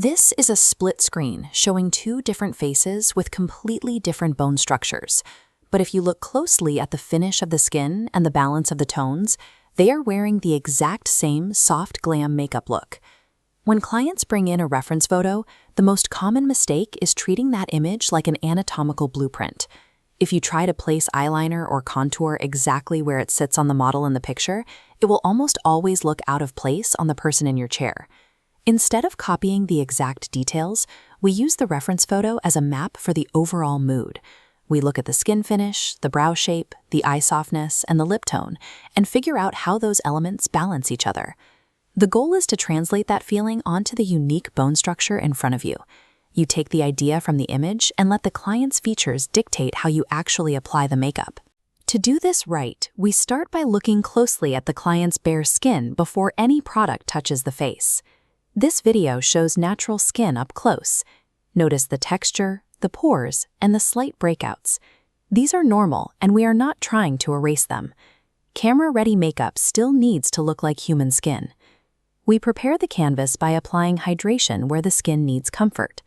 This is a split screen showing two different faces with completely different bone structures. But if you look closely at the finish of the skin and the balance of the tones, they are wearing the exact same soft glam makeup look. When clients bring in a reference photo, the most common mistake is treating that image like an anatomical blueprint. If you try to place eyeliner or contour exactly where it sits on the model in the picture, it will almost always look out of place on the person in your chair. Instead of copying the exact details, we use the reference photo as a map for the overall mood. We look at the skin finish, the brow shape, the eye softness, and the lip tone, and figure out how those elements balance each other. The goal is to translate that feeling onto the unique bone structure in front of you. You take the idea from the image and let the client's features dictate how you actually apply the makeup. To do this right, we start by looking closely at the client's bare skin before any product touches the face. This video shows natural skin up close. Notice the texture, the pores, and the slight breakouts. These are normal, and we are not trying to erase them. Camera-ready makeup still needs to look like human skin. We prepare the canvas by applying hydration where the skin needs comfort.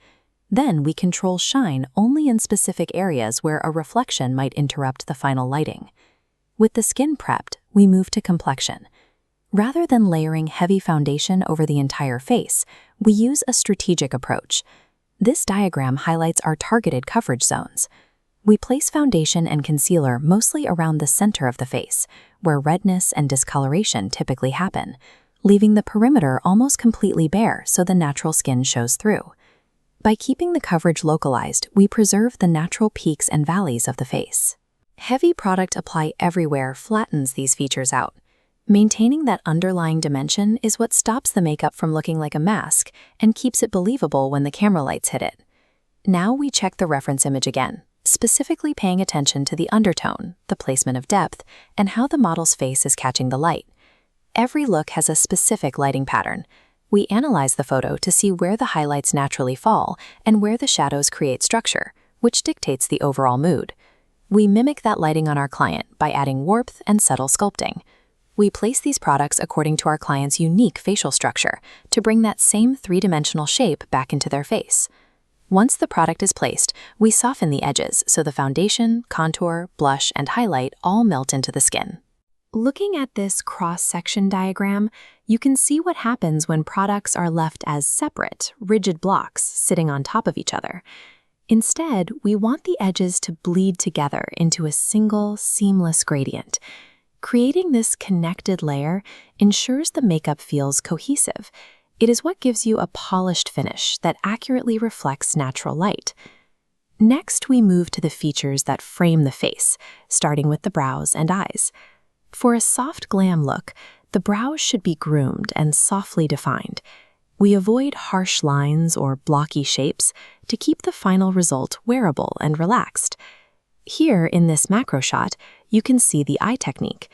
Then we control shine only in specific areas where a reflection might interrupt the final lighting. With the skin prepped, we move to complexion. Rather than layering heavy foundation over the entire face, we use a strategic approach. This diagram highlights our targeted coverage zones. We place foundation and concealer mostly around the center of the face, where redness and discoloration typically happen, leaving the perimeter almost completely bare so the natural skin shows through. By keeping the coverage localized, we preserve the natural peaks and valleys of the face. Heavy product apply everywhere flattens these features out. Maintaining that underlying dimension is what stops the makeup from looking like a mask and keeps it believable when the camera lights hit it. Now we check the reference image again, specifically paying attention to the undertone, the placement of depth, and how the model's face is catching the light. Every look has a specific lighting pattern. We analyze the photo to see where the highlights naturally fall and where the shadows create structure, which dictates the overall mood. We mimic that lighting on our client by adding warmth and subtle sculpting. We place these products according to our client's unique facial structure to bring that same three-dimensional shape back into their face. Once the product is placed, we soften the edges so the foundation, contour, blush, and highlight all melt into the skin. Looking at this cross-section diagram, you can see what happens when products are left as separate, rigid blocks sitting on top of each other. Instead, we want the edges to bleed together into a single, seamless gradient. Creating this connected layer ensures the makeup feels cohesive. It is what gives you a polished finish that accurately reflects natural light. Next, we move to the features that frame the face, starting with the brows and eyes. For a soft glam look, the brows should be groomed and softly defined. We avoid harsh lines or blocky shapes to keep the final result wearable and relaxed. Here, in this macro shot, you can see the eye technique.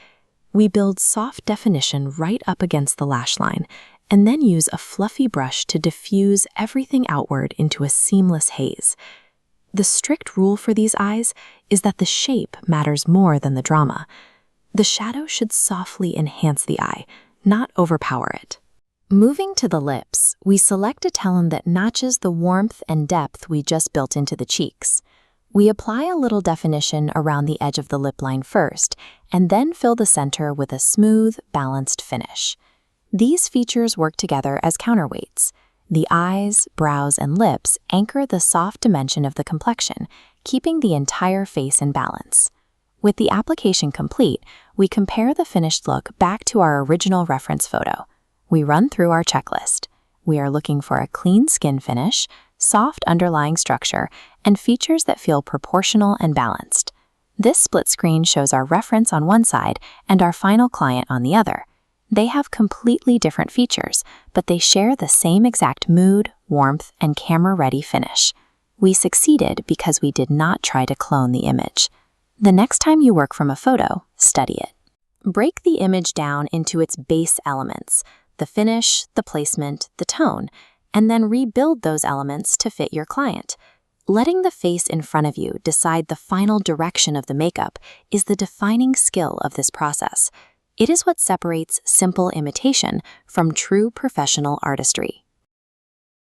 We build soft definition right up against the lash line, and then use a fluffy brush to diffuse everything outward into a seamless haze. The strict rule for these eyes is that the shape matters more than the drama. The shadow should softly enhance the eye, not overpower it. Moving to the lips, we select a talon that matches the warmth and depth we just built into the cheeks. We apply a little definition around the edge of the lip line first, and then fill the center with a smooth, balanced finish. These features work together as counterweights. The eyes, brows, and lips anchor the soft dimension of the complexion, keeping the entire face in balance. With the application complete, we compare the finished look back to our original reference photo. We run through our checklist. We are looking for a clean skin finish, soft underlying structure, and features that feel proportional and balanced. This split screen shows our reference on one side and our final client on the other. They have completely different features, but they share the same exact mood, warmth, and camera-ready finish. We succeeded because we did not try to clone the image. The next time you work from a photo, study it. Break the image down into its base elements, the finish, the placement, the tone, and then rebuild those elements to fit your client. Letting the face in front of you decide the final direction of the makeup is the defining skill of this process. It is what separates simple imitation from true professional artistry.